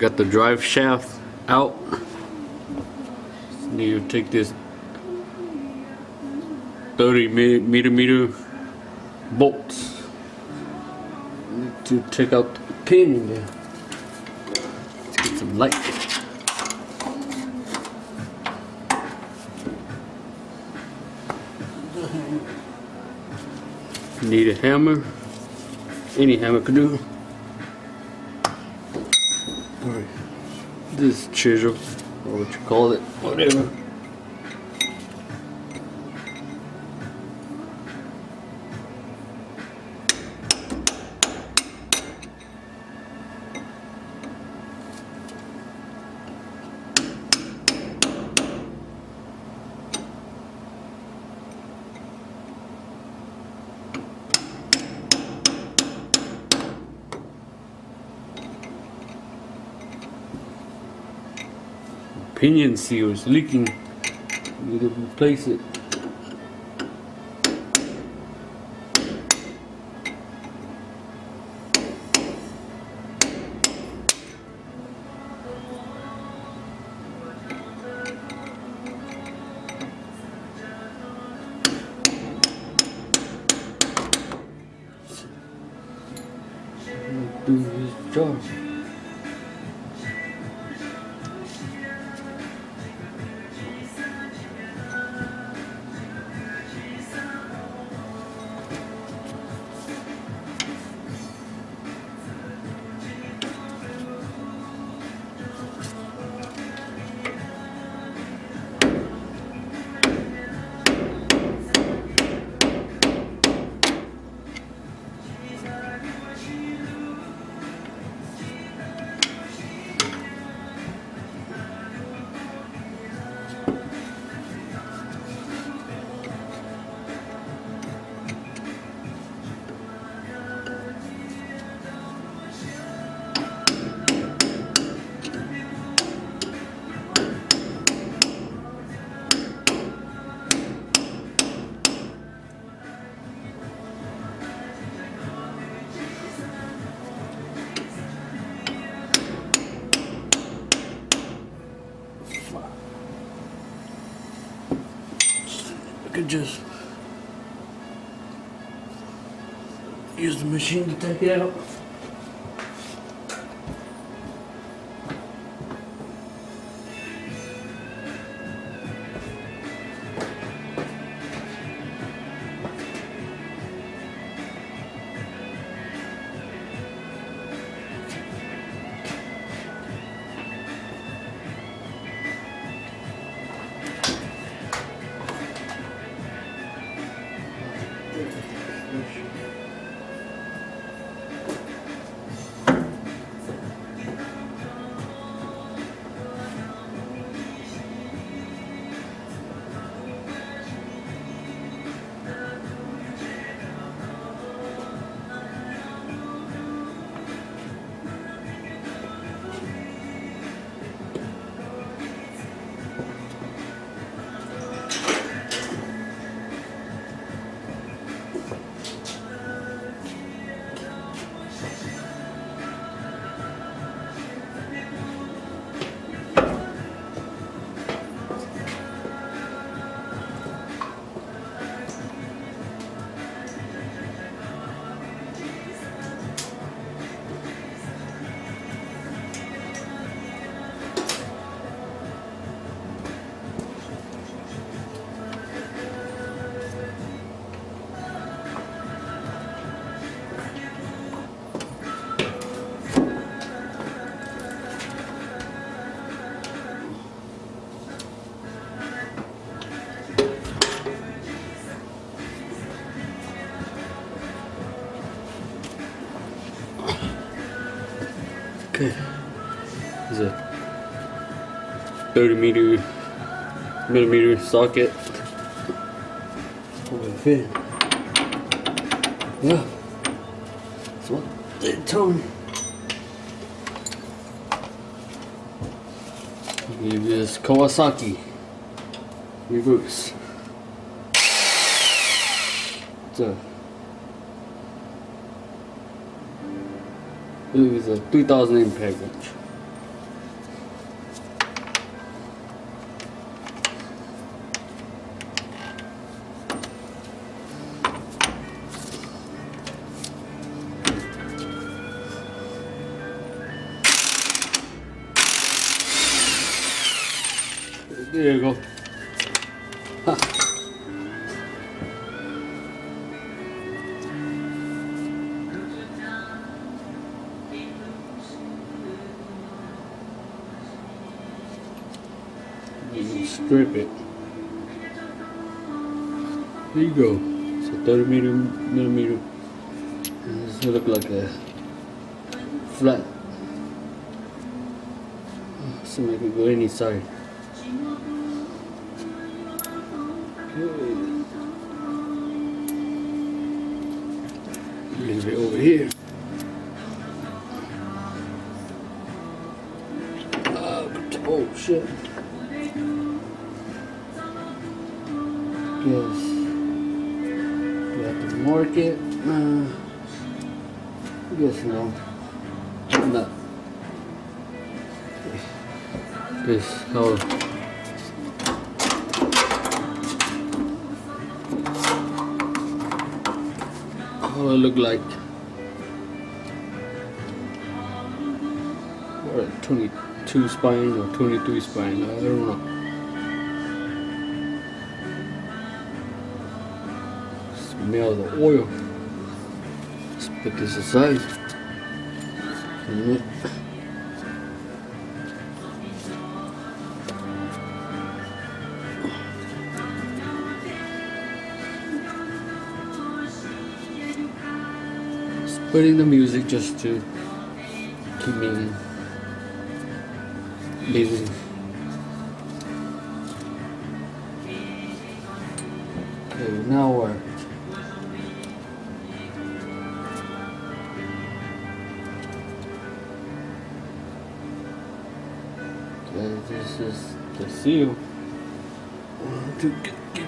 Got the drive shaft out. Need to take this 30 millimeter bolts. Need to take out the pin in there. Let's get some light. Need a hammer. Any hammer could do. Alright. This chisel, or what you call it, whatever. Pinion seal is leaking. Need to replace it. Do his job. I could just use the machine to take it out. Okay, there's a 30 millimeter socket. Will it fit? Yeah, that's what they told me. Give this Kawasaki reverse. It was a 3000 impact wrench. There you go. Ha. Strip it. There you go. So 30 millimeter. This will look like a flat. So I can go any side. Okay. A little bit over here. Oh shit. Guess we have to mark it. I guess no. No. This how it look like. Or 22 spine or 23 spine. I don't know. Smell the oil. Let's put this aside. Putting the music just to keep me busy. Okay, now what? Okay, this is the seal. To get that.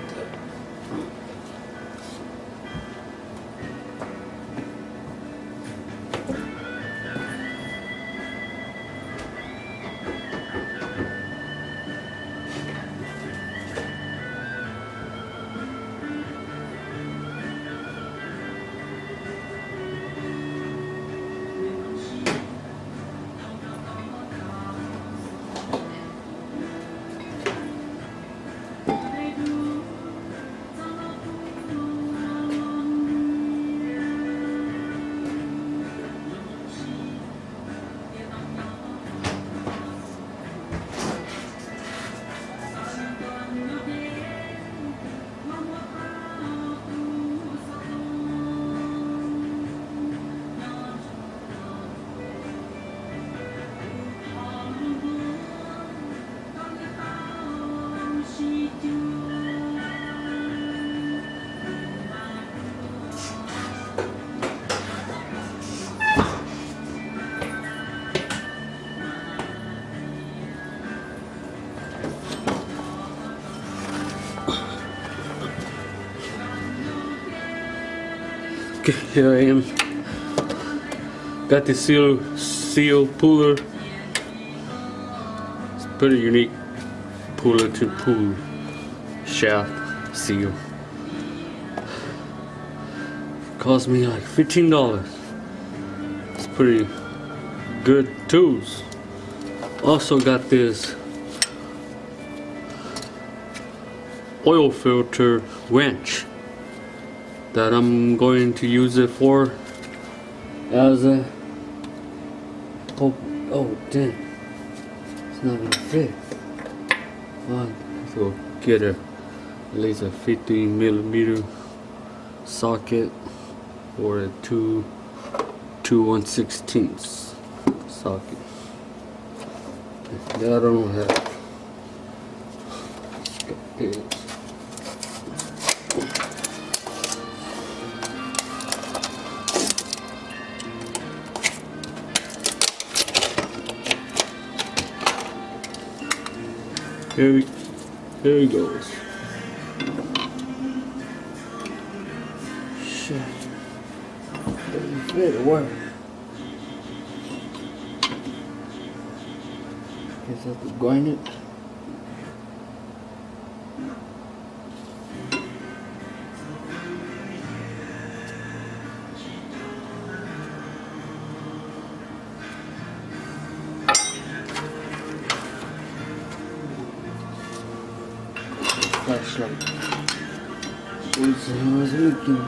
Okay, here I am. Got the seal puller. It's pretty unique puller to pull shaft seal. Cost me like $15. It's pretty good tools. Also got this oil filter wrench that I'm going to use it for as a oh damn, it's not gonna fit. So get at least a 15 millimeter socket or a 2 1/16 socket that I don't have. Got this. Here he goes. Shit. Doesn't fit or what? Guess I have to grind it. flashlight. I was looking.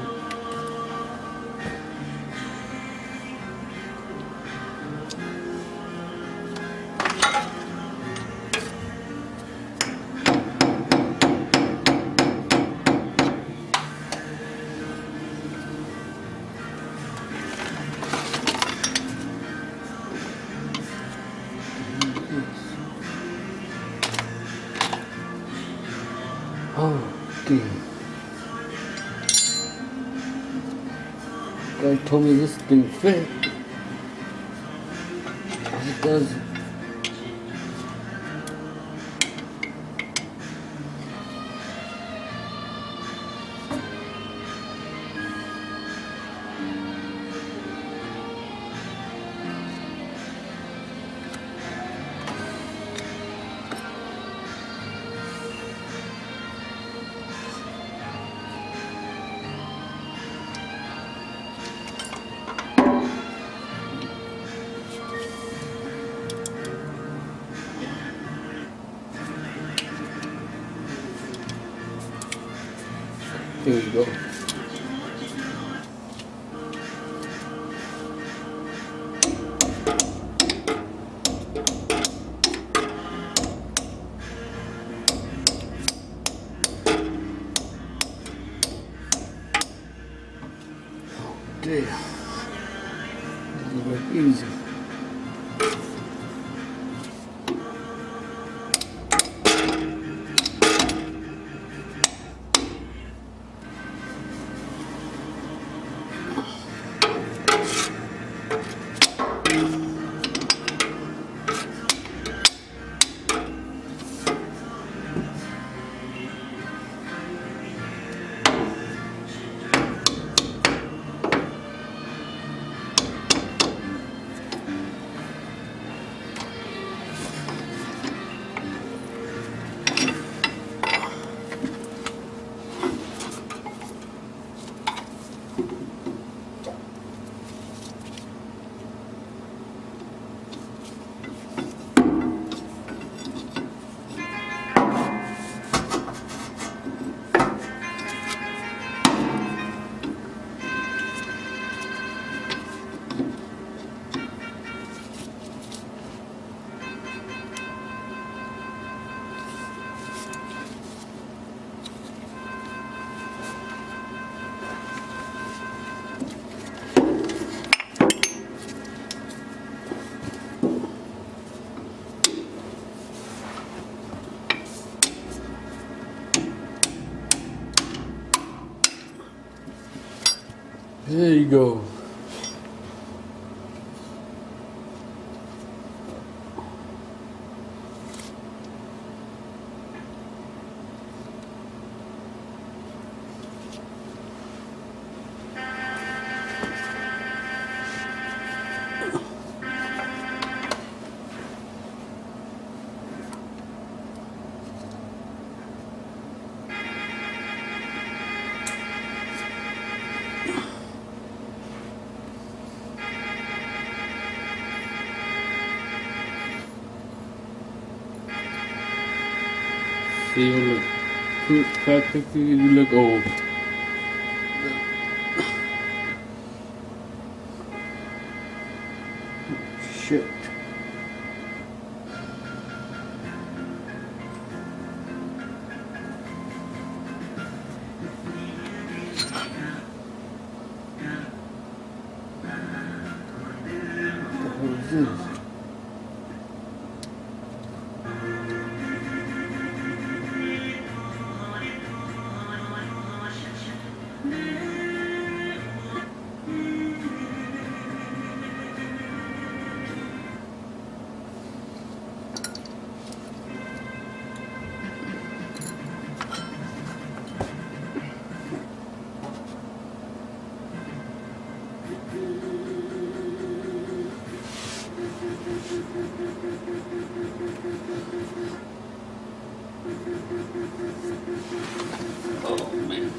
Oh, damn. Guy told me this didn't fit. Yes, it does. Here we go. Damn. This is like easy. There you go. See, you look practically, you look old. Shit. What the hell is this? Oh man.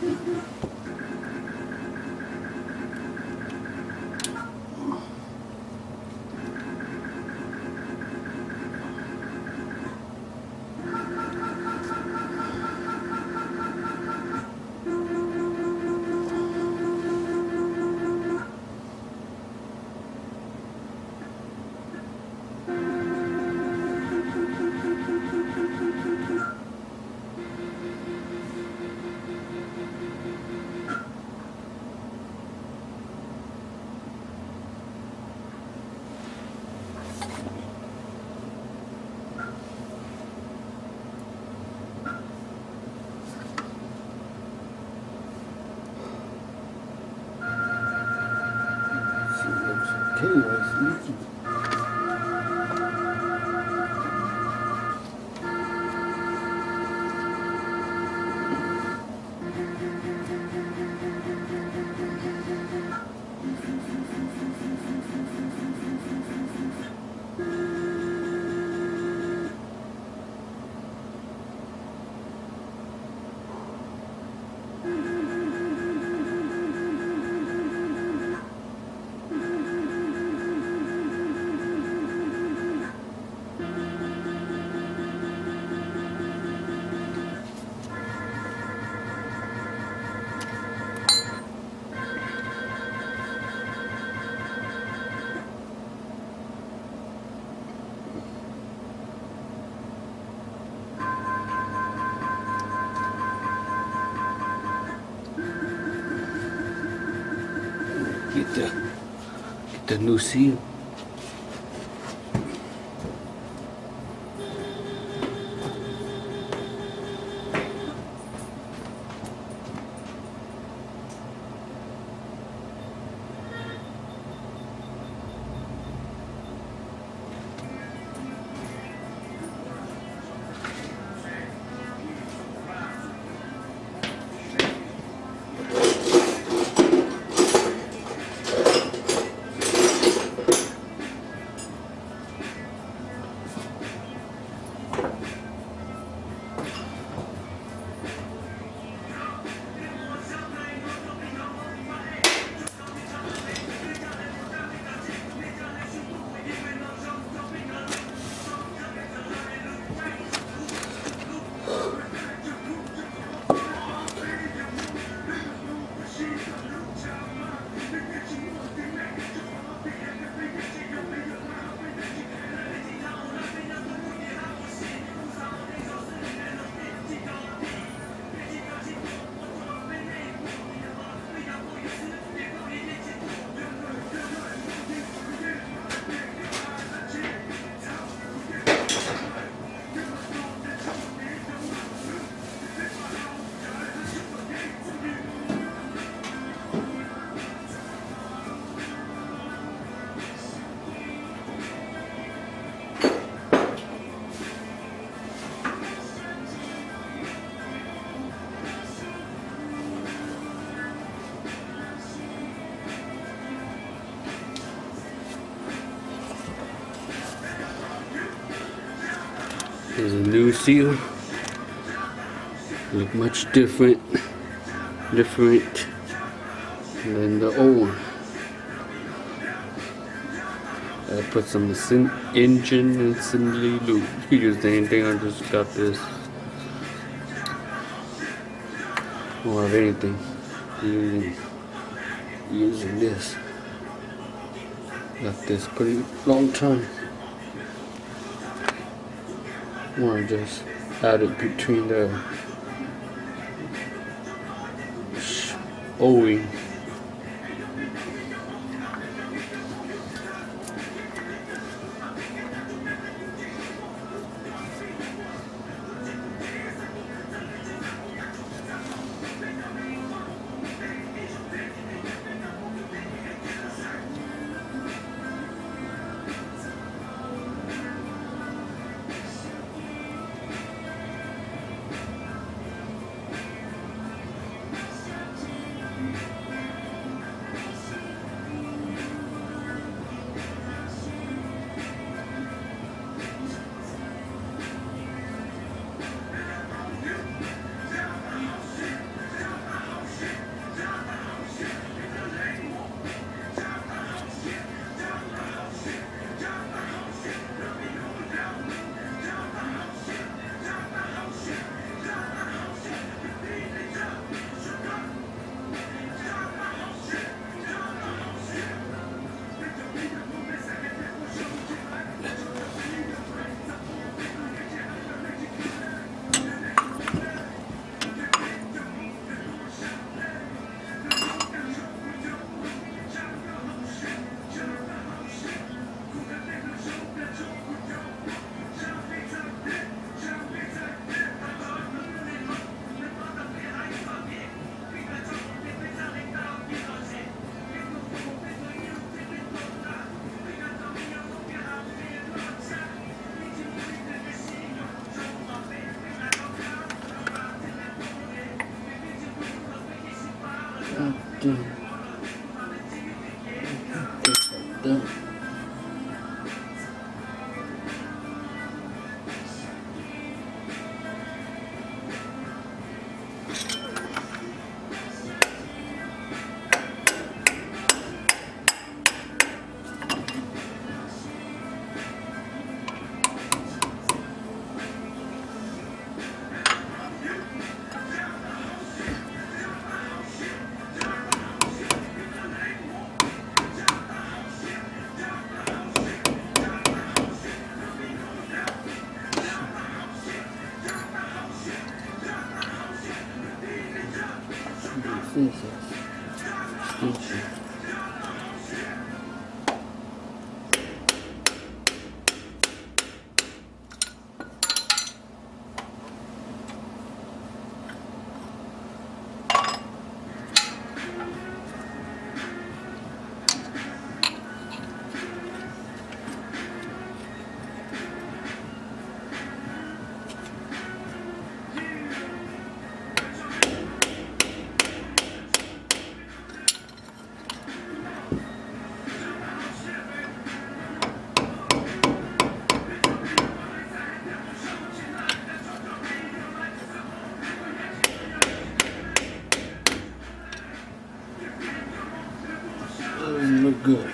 Okay, was leaky. Get the new seal. There's a new seal. Look much different than the old one. I put some engine assembly lube. You use anything, I just got this. Don't have anything. Using this. Got this pretty long time. Or just add it between the O-wing. done. Station. Doesn't look good.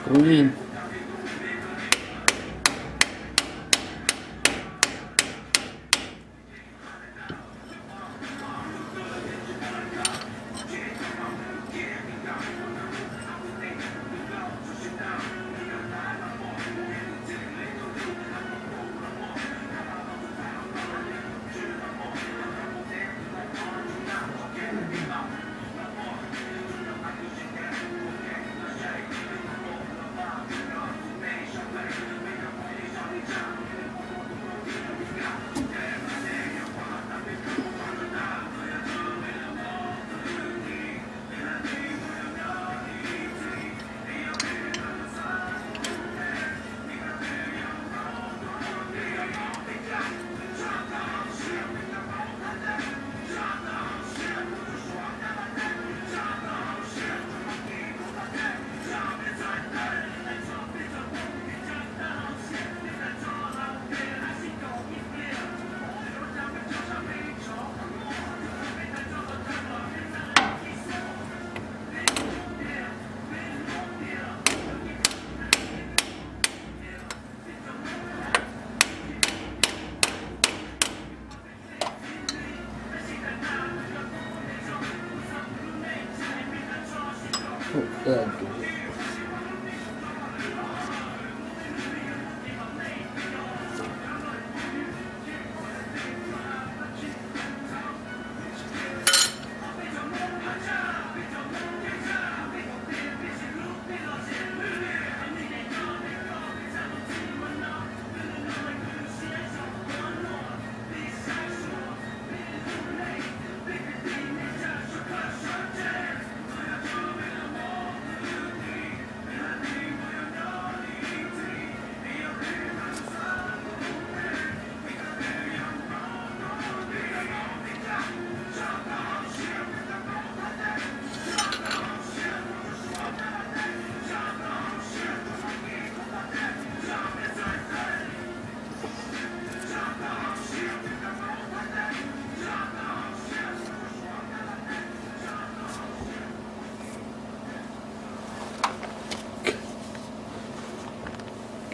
Screw in.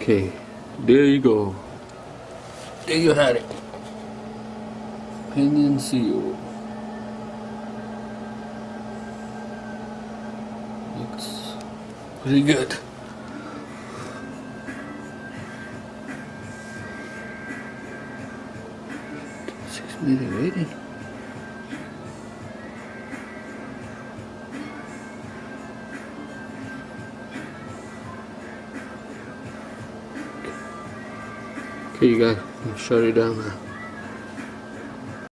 Okay, there you go. There you had it. Pinion seal. Looks pretty good. $6 ready. Okay, you guys, shut it down now.